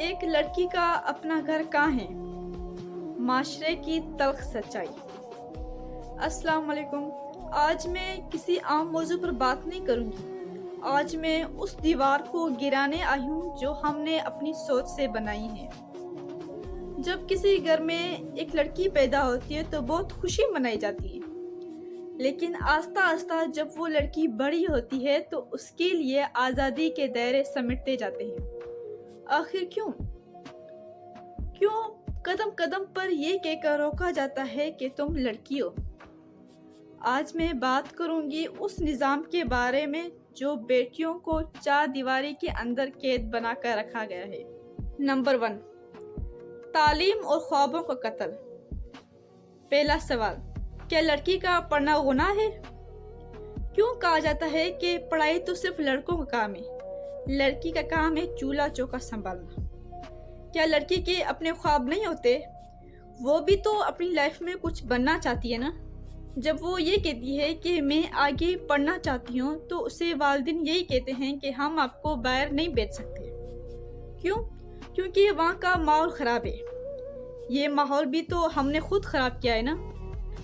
ایک لڑکی کا اپنا گھر کہاں ہے؟ معاشرے کی تلخ سچائی۔ السلام علیکم۔ آج میں کسی عام موضوع پر بات نہیں کروں گی۔ آج میں اس دیوار کو گرانے آئی ہوں جو ہم نے اپنی سوچ سے بنائی ہے۔ جب کسی گھر میں ایک لڑکی پیدا ہوتی ہے تو بہت خوشی منائی جاتی ہے، لیکن آہستہ آہستہ جب وہ لڑکی بڑی ہوتی ہے تو اس کے لیے آزادی کے دائرے سمٹتے جاتے ہیں۔ آخر کیوں قدم قدم پر یہ کہہ کر روکا جاتا ہے کہ تم لڑکی ہو؟ آج میں بات کروں گی اس نظام کے بارے میں جو بیٹیوں کو چار دیواری کے اندر قید بنا کر رکھا گیا ہے۔ نمبر 1، تعلیم اور خوابوں کا قتل۔ پہلا سوال، کیا لڑکی کا پڑھنا گناہ ہے؟ کیوں کہا جاتا ہے کہ پڑھائی تو صرف لڑکوں کا کام ہے، لڑکی کا کام ہے چولہا چوکا سنبھالنا؟ کیا لڑکی کے اپنے خواب نہیں ہوتے؟ وہ بھی تو اپنی لائف میں کچھ بننا چاہتی ہے نا۔ جب وہ یہ کہتی ہے کہ میں آگے پڑھنا چاہتی ہوں تو اسے والدین یہی کہتے ہیں کہ ہم آپ کو باہر نہیں بھیج سکتے۔ کیوں؟ کیونکہ وہاں کا ماحول خراب ہے۔ یہ ماحول بھی تو ہم نے خود خراب کیا ہے نا۔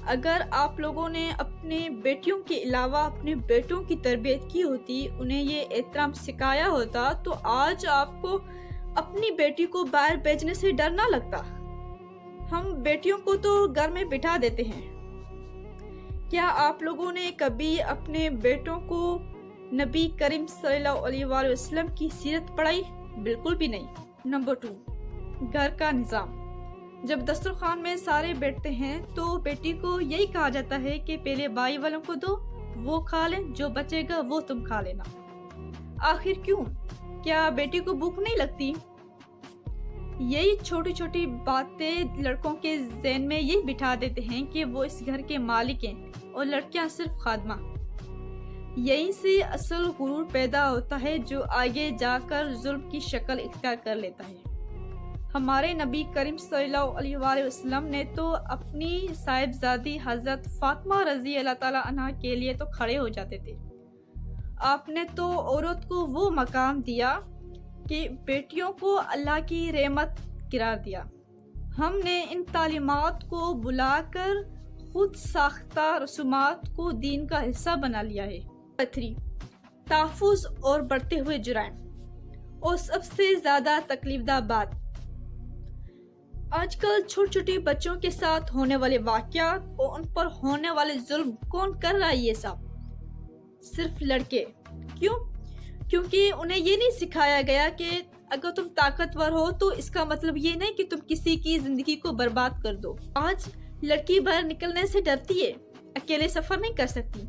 اگر آپ لوگوں نے اپنے بیٹیوں کے علاوہ اپنے بیٹوں کی تربیت کی ہوتی، انہیں یہ احترام سکھایا ہوتا تو آج آپ کو اپنی بیٹی کو باہر بھیجنے سے ڈر نہ لگتا۔ ہم بیٹیوں کو تو گھر میں بٹھا دیتے ہیں۔ کیا آپ لوگوں نے کبھی اپنے بیٹوں کو نبی کریم صلی اللہ علیہ وآلہ وسلم کی سیرت پڑھائی؟ بالکل بھی نہیں۔ نمبر 2، گھر کا نظام۔ جب دسترخوان میں سارے بیٹھتے ہیں تو بیٹی کو یہی کہا جاتا ہے کہ پہلے بھائی والوں کو دو، وہ کھا لیں، جو بچے گا وہ تم کھا لینا۔ آخر کیوں؟ کیا بیٹی کو بھوک نہیں لگتی؟ یہی چھوٹی چھوٹی باتیں لڑکوں کے ذہن میں یہ بٹھا دیتے ہیں کہ وہ اس گھر کے مالک ہیں اور لڑکیاں صرف خادمہ۔ یہیں سے اصل غرور پیدا ہوتا ہے جو آگے جا کر ظلم کی شکل اختیار کر لیتا ہے۔ ہمارے نبی کریم صلی اللہ علیہ وآلہ وسلم نے تو اپنی صاحبزادی حضرت فاطمہ رضی اللہ تعالیٰ عنہا کے لیے تو کھڑے ہو جاتے تھے۔ آپ نے تو عورت کو وہ مقام دیا کہ بیٹیوں کو اللہ کی رحمت قرار دیا۔ ہم نے ان تعلیمات کو بلا کر خود ساختہ رسومات کو دین کا حصہ بنا لیا ہے۔ 3، تحفظ اور بڑھتے ہوئے جرائم۔ اور سب سے زیادہ تکلیف دہ بات، آج کل چھوٹی چھوٹی بچوں کے ساتھ ہونے والے واقعات اور ان پر ہونے والے ظلم کون کر رہا ہے؟ یہ سب صرف لڑکے۔ کیوں؟ کیونکہ انہیں یہ نہیں سکھایا گیا کہ اگر تم طاقتور ہو تو اس کا مطلب یہ نہیں کہ تم کسی کی زندگی کو برباد کر دو۔ آج لڑکی باہر نکلنے سے ڈرتی ہے، اکیلے سفر نہیں کر سکتی۔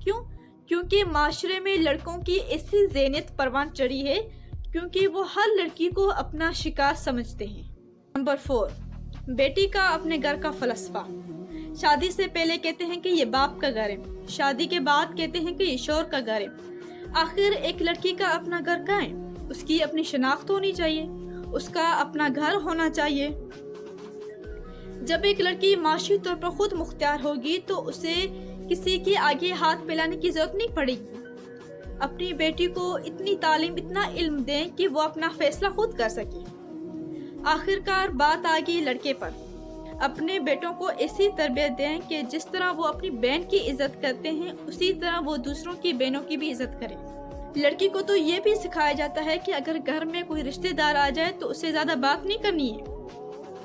کیوں؟ کیونکہ معاشرے میں لڑکوں کی ایسی ذہنیت پروان چڑھی ہے کیونکہ وہ ہر لڑکی کو اپنا شکار سمجھتے ہیں۔ نمبر 4، بیٹی کا اپنے گھر کا فلسفہ۔ شادی سے پہلے کہتے ہیں کہ یہ باپ کا گھر ہے، شادی کے بعد کہتے ہیں کہ یہ شوہر کا گھر ہے۔ آخر ایک لڑکی کا اپنا گھر کہاں ہے؟ اس کی اپنی شناخت ہونی چاہیے، اس کا اپنا گھر ہونا چاہیے۔ جب ایک لڑکی معاشی طور پر خود مختار ہوگی تو اسے کسی کے آگے ہاتھ پھیلانے کی ضرورت نہیں پڑے گی۔ اپنی بیٹی کو اتنی تعلیم، اتنا علم دیں کہ وہ اپنا فیصلہ خود کر سکے۔ آخرکار بات آ گئی لڑکے پر۔ اپنے بیٹوں کو ایسی تربیت دیں کہ جس طرح وہ اپنی بہن کی عزت کرتے ہیں اسی طرح وہ دوسروں کی بہنوں کی بھی عزت کریں۔ لڑکی کو تو یہ بھی سکھایا جاتا ہے کہ اگر گھر میں کوئی رشتہ دار آ جائے تو اسے زیادہ بات نہیں کرنی ہے،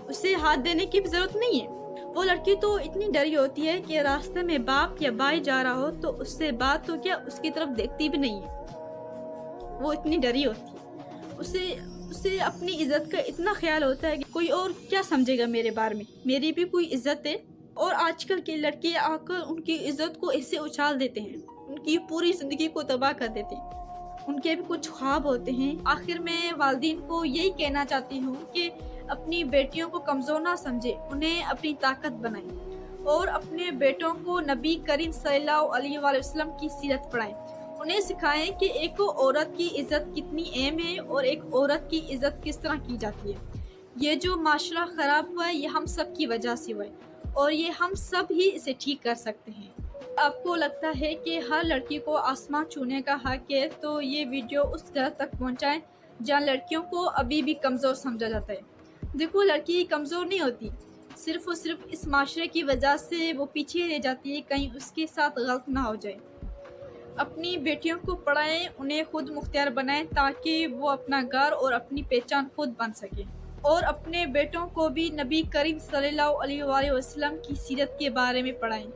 اسے ہاتھ دینے کی بھی ضرورت نہیں ہے۔ وہ لڑکی تو اتنی ڈری ہوتی ہے کہ راستے میں باپ یا بھائی جا رہا ہو تو اس سے بات تو کیا اس کی طرف دیکھتی بھی نہیں ہے، وہ اتنی ڈری ہوتی ہے۔ اسے اپنی عزت کا اتنا خیال ہوتا ہے کہ کوئی اور کیا سمجھے گا میرے بارے میں، میری بھی کوئی عزت ہے۔ اور آج کل کے لڑکے آ کر ان کی عزت کو ایسے اچھال دیتے ہیں، ان کی پوری زندگی کو تباہ کر دیتے ہیں۔ ان کے بھی کچھ خواب ہوتے ہیں۔ آخر میں والدین کو یہی کہنا چاہتی ہوں کہ اپنی بیٹیوں کو کمزور نہ سمجھے، انہیں اپنی طاقت بنائیں اور اپنے بیٹوں کو نبی کریم صلی اللہ علیہ وآلہ وسلم کی سیرت پڑھائیں۔ انہیں سکھائیں کہ ایک عورت کی عزت کتنی اہم ہے اور ایک عورت کی عزت کس طرح کی جاتی ہے۔ یہ جو معاشرہ خراب ہوا ہے یہ ہم سب کی وجہ سے ہوا ہے اور یہ ہم سب ہی اسے ٹھیک کر سکتے ہیں۔ آپ کو لگتا ہے کہ ہر لڑکی کو آسمان چھونے کا حق ہے تو یہ ویڈیو اس گھر تک پہنچائیں جہاں لڑکیوں کو ابھی بھی کمزور سمجھا جاتا ہے۔ دیکھو، لڑکی کمزور نہیں ہوتی، صرف اور صرف اس معاشرے کی وجہ سے وہ پیچھے رہ جاتی ہے، کہیں اس کے ساتھ غلط نہ ہو جائے۔ اپنی بیٹیوں کو پڑھائیں، انہیں خود مختار بنائیں تاکہ وہ اپنا گھر اور اپنی پہچان خود بن سکیں۔ اور اپنے بیٹوں کو بھی نبی کریم صلی اللہ علیہ وآلہ وسلم کی سیرت کے بارے میں پڑھائیں۔